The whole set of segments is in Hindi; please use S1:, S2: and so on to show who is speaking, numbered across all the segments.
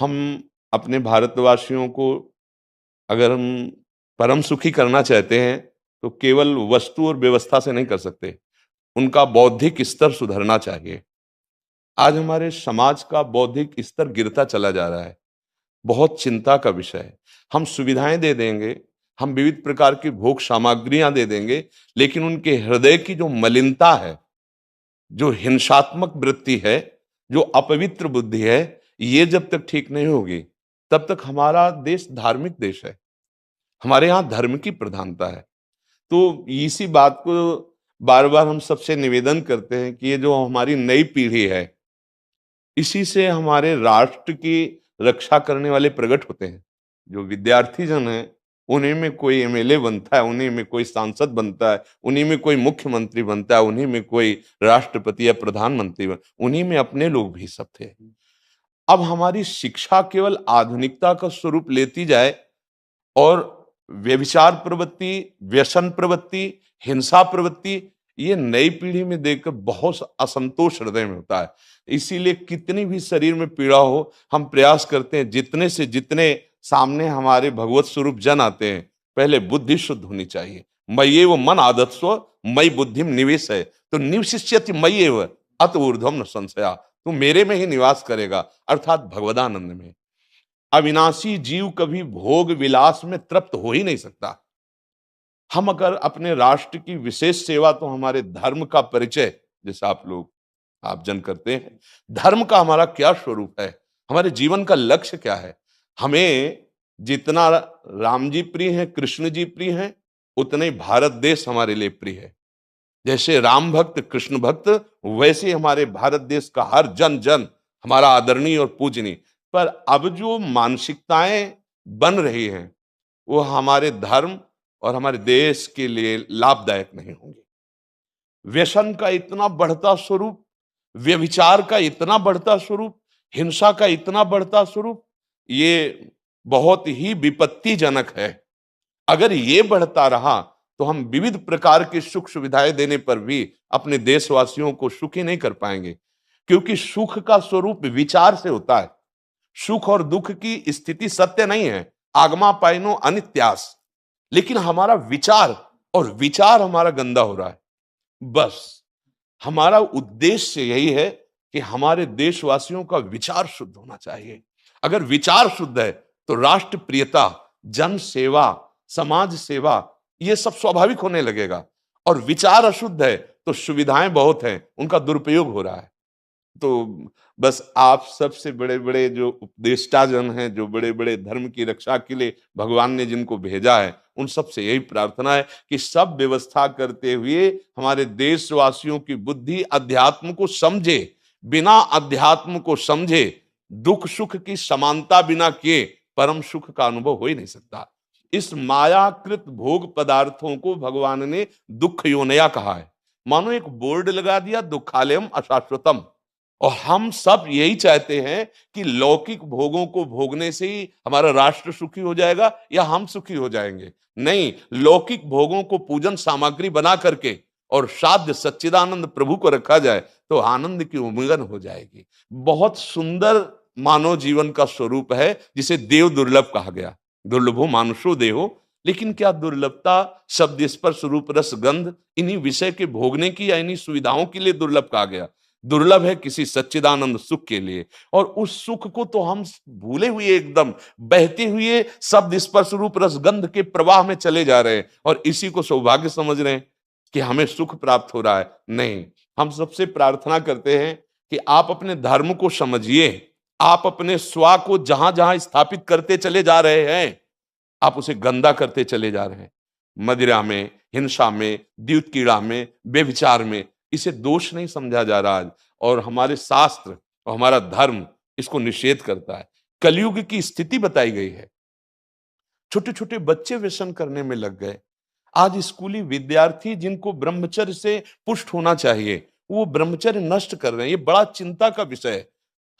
S1: हम अपने भारतवासियों को अगर हम परम सुखी करना चाहते हैं, तो केवल वस्तु और व्यवस्था से नहीं कर सकते। उनका बौद्धिक स्तर सुधरना चाहिए। आज हमारे समाज का बौद्धिक स्तर गिरता चला जा रहा है। बहुत चिंता का विषय है। हम सुविधाएं दे देंगे, हम विविध प्रकार की भोग सामग्रियां दे देंगे, लेकिन उनके हृदय की जो मलिनता है, जो हिंसात्मक वृत्ति है, जो अपवित्र बुद्धि है, ये जब तक ठीक नहीं होगी, तब तक हमारा देश धार्मिक देश है। हमारे यहाँ धर्म की प्रधानता है। तो इसी बात को बार बार हम सबसे निवेदन करते हैं कि ये जो हमारी नई पीढ़ी है, इसी से हमारे राष्ट्र की रक्षा करने वाले प्रकट होते हैं। जो विद्यार्थी जन है, उन्हीं में कोई एमएलए बनता है, उन्हीं में कोई सांसद बनता है, उन्हीं में कोई मुख्यमंत्री बनता है, उन्हीं में कोई राष्ट्रपति या प्रधानमंत्री उन्हीं में अपने लोग भी सब थे। अब हमारी शिक्षा केवल आधुनिकता का स्वरूप लेती जाए और व्यभिचार प्रवृत्ति, व्यसन प्रवृत्ति, हिंसा प्रवृत्ति, ये नई पीढ़ी में देखकर बहुत असंतोष हृदय में होता है। इसीलिए कितनी भी शरीर में पीड़ा हो, हम प्रयास करते हैं जितने से जितने सामने हमारे भगवत स्वरूप जन आते हैं, पहले बुद्धि शुद्ध होनी चाहिए। मय्येव मन आदत्स्व मयि बुद्धिम निवेशय, तो निवशिष्यति मय्येव अत ऊर्ध्वम न संशया, तू मेरे में ही निवास करेगा, अर्थात भगवदानंद में। अविनाशी जीव कभी भोग विलास में तृप्त हो ही नहीं सकता। हम अगर अपने राष्ट्र की विशेष सेवा, तो हमारे धर्म का परिचय, जैसे आप जन करते हैं, धर्म का हमारा क्या स्वरूप है, हमारे जीवन का लक्ष्य क्या है। हमें जितना राम जी प्रिय हैं, कृष्ण जी प्रिय हैं, उतने ही भारत देश हमारे लिए प्रिय है। जैसे राम भक्त, कृष्ण भक्त, वैसे ही हमारे भारत देश का हर जन जन हमारा आदरणीय और पूजनीय। पर अब जो मानसिकताएं बन रही हैं, वो हमारे धर्म और हमारे देश के लिए लाभदायक नहीं होंगी। व्यसन का इतना बढ़ता स्वरूप, व्यभिचार का इतना बढ़ता स्वरूप, हिंसा का इतना बढ़ता स्वरूप, ये बहुत ही विपत्तिजनक है। अगर ये बढ़ता रहा, तो हम विविध प्रकार की सुख सुविधाएं देने पर भी अपने देशवासियों को सुखी नहीं कर पाएंगे, क्योंकि सुख का स्वरूप विचार से होता है। सुख और दुख की स्थिति सत्य नहीं है, आगमा पाइनो अनित्यास, लेकिन हमारा विचार, और विचार हमारा गंदा हो रहा है। बस हमारा उद्देश्य यही है कि हमारे देशवासियों का विचार शुद्ध होना चाहिए। अगर विचार शुद्ध है, तो राष्ट्र प्रियता, जन सेवा, समाज सेवा, ये सब स्वाभाविक होने लगेगा। और विचार अशुद्ध है, तो सुविधाएं बहुत हैं, उनका दुरुपयोग हो रहा है। तो बस आप सबसे बड़े बड़े जो उपदेष्टा जन हैं, जो बड़े बड़े धर्म की रक्षा के लिए भगवान ने जिनको भेजा है, उन सबसे यही प्रार्थना है कि सब व्यवस्था करते हुए हमारे देशवासियों की बुद्धि अध्यात्म को समझे। बिना अध्यात्म को समझे दुख सुख की समानता बिना किए परम सुख का अनुभव हो ही नहीं सकता। इस मायाकृत भोग पदार्थों को भगवान ने दुख योनया कहा है। मानो एक बोर्ड लगा दिया, दुखालयम अशाश्वतम। और हम सब यही चाहते हैं कि लौकिक भोगों को भोगने से ही हमारा राष्ट्र सुखी हो जाएगा या हम सुखी हो जाएंगे। नहीं, लौकिक भोगों को पूजन सामग्री बना करके और साध्य सच्चिदानंद प्रभु को रखा जाए, तो आनंद की उमंगन हो जाएगी। बहुत सुंदर मानव जीवन का स्वरूप है, जिसे देव दुर्लभ कहा गया। दुर्लभो मानुषो देहो, लेकिन क्या दुर्लभता शब्द स्पर्श रूप रस गंध इन्हीं विषय के भोगने की या इन्हीं सुविधाओं के लिए दुर्लभ कहा गया? दुर्लभ है किसी सच्चिदानंद सुख के लिए। और उस सुख को तो हम भूले हुए, एकदम बहते हुए शब्द स्पर्श रूप रसगंध के प्रवाह में चले जा रहे हैं, और इसी को सौभाग्य समझ रहे हैं कि हमें सुख प्राप्त हो रहा है। नहीं, हम सबसे प्रार्थना करते हैं कि आप अपने धर्म को समझिए। आप अपने स्वा को जहां जहां स्थापित करते चले जा रहे हैं, आप उसे गंदा करते चले जा रहे हैं। मदिरा में, हिंसा में, द्यूत कीड़ा में, बेविचार में, इसे दोष नहीं समझा जा रहा है। और हमारे शास्त्र और हमारा धर्म इसको निषेध करता है। कलयुग की स्थिति बताई गई है। छोटे छोटे बच्चे व्यसन करने में लग गए। आज स्कूली विद्यार्थी जिनको ब्रह्मचर्य से पुष्ट होना चाहिए, वो ब्रह्मचर्य नष्ट कर रहे हैं। ये बड़ा चिंता का विषय है।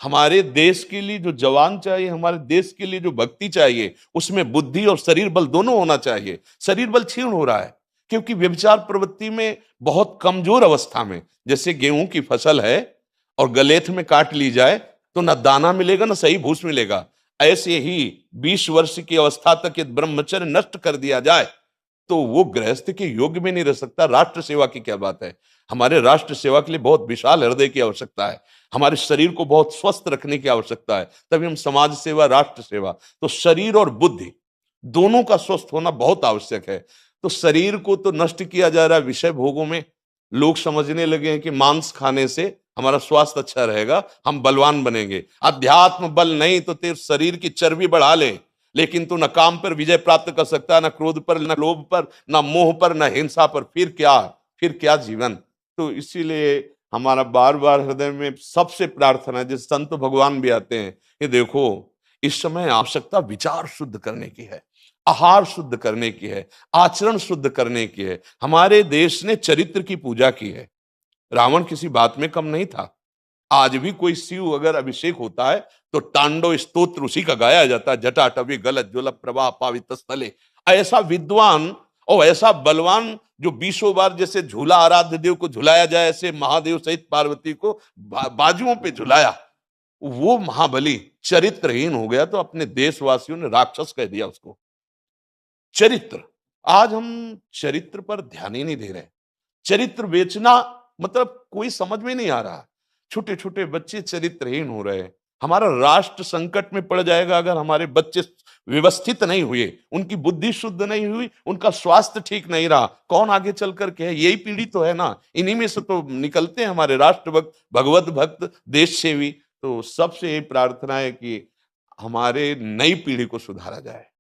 S1: हमारे देश के लिए जो जवान चाहिए, हमारे देश के लिए जो भक्ति चाहिए, उसमें बुद्धि और शरीर बल दोनों होना चाहिए। शरीर बल क्षीण हो रहा है, क्योंकि व्यभिचार प्रवृत्ति में बहुत कमजोर अवस्था में, जैसे गेहूं की फसल है और गलेथ में काट ली जाए, तो न दाना मिलेगा न सही भूस मिलेगा। ऐसे ही 20 वर्ष की अवस्था तक यदि ब्रह्मचर्य नष्ट कर दिया जाए तो वो गृहस्थ के योग्य में नहीं रह सकता। राष्ट्र सेवा की क्या बात है। हमारे राष्ट्र सेवा के लिए बहुत विशाल हृदय की आवश्यकता है। हमारे शरीर को बहुत स्वस्थ रखने की आवश्यकता है, तभी हम समाज सेवा, राष्ट्र सेवा। तो शरीर और बुद्धि दोनों का स्वस्थ होना बहुत आवश्यक है। तो शरीर को तो नष्ट किया जा रहा है विषय भोगों में। लोग समझने लगे हैं कि मांस खाने से हमारा स्वास्थ्य अच्छा रहेगा, हम बलवान बनेंगे। अध्यात्म बल नहीं तो तेरे शरीर की चर्बी बढ़ा ले, लेकिन तू न काम पर विजय प्राप्त कर सकता, न क्रोध पर, न लोभ पर, न मोह पर, न हिंसा पर। फिर क्या जीवन। तो इसीलिए हमारा बार बार हृदय में सबसे प्रार्थना है, जिस संत भगवान भी आते हैं, ये देखो इस समय आवश्यकता विचार शुद्ध करने की है, आहार शुद्ध करने की है, आचरण शुद्ध करने की है। हमारे देश ने चरित्र की पूजा की है। रावण किसी बात में कम नहीं था। आज भी कोई शिव अगर अभिषेक होता है तो तांडव स्तोत्र उसी का गाया जाता है। जटाटवी गलत ज्वल प्रवाह पावित स्थले। ऐसा विद्वान और ऐसा बलवान जो 20 बार जैसे झूला आराध्य देव को झुलाया जाए, ऐसे महादेव सहित पार्वती को बाजुओं पे झुलाया, वो महाबली चरित्रहीन हो गया तो अपने देशवासियों ने राक्षस कह दिया उसको। चरित्र, आज हम चरित्र पर ध्यान ही नहीं दे रहे। चरित्र बेचना मतलब कोई समझ में नहीं आ रहा। छोटे छोटे बच्चे चरित्रहीन हो रहे हैं। हमारा राष्ट्र संकट में पड़ जाएगा अगर हमारे बच्चे व्यवस्थित नहीं हुए, उनकी बुद्धि शुद्ध नहीं हुई, उनका स्वास्थ्य ठीक नहीं रहा। कौन आगे चल कर के है? यही पीढ़ी तो है ना। इन्हीं में से तो निकलते हैं हमारे राष्ट्र भक्त, भगवत भक्त, देश सेवी। तो सबसे यही प्रार्थना है कि हमारे नई पीढ़ी को सुधारा जाए।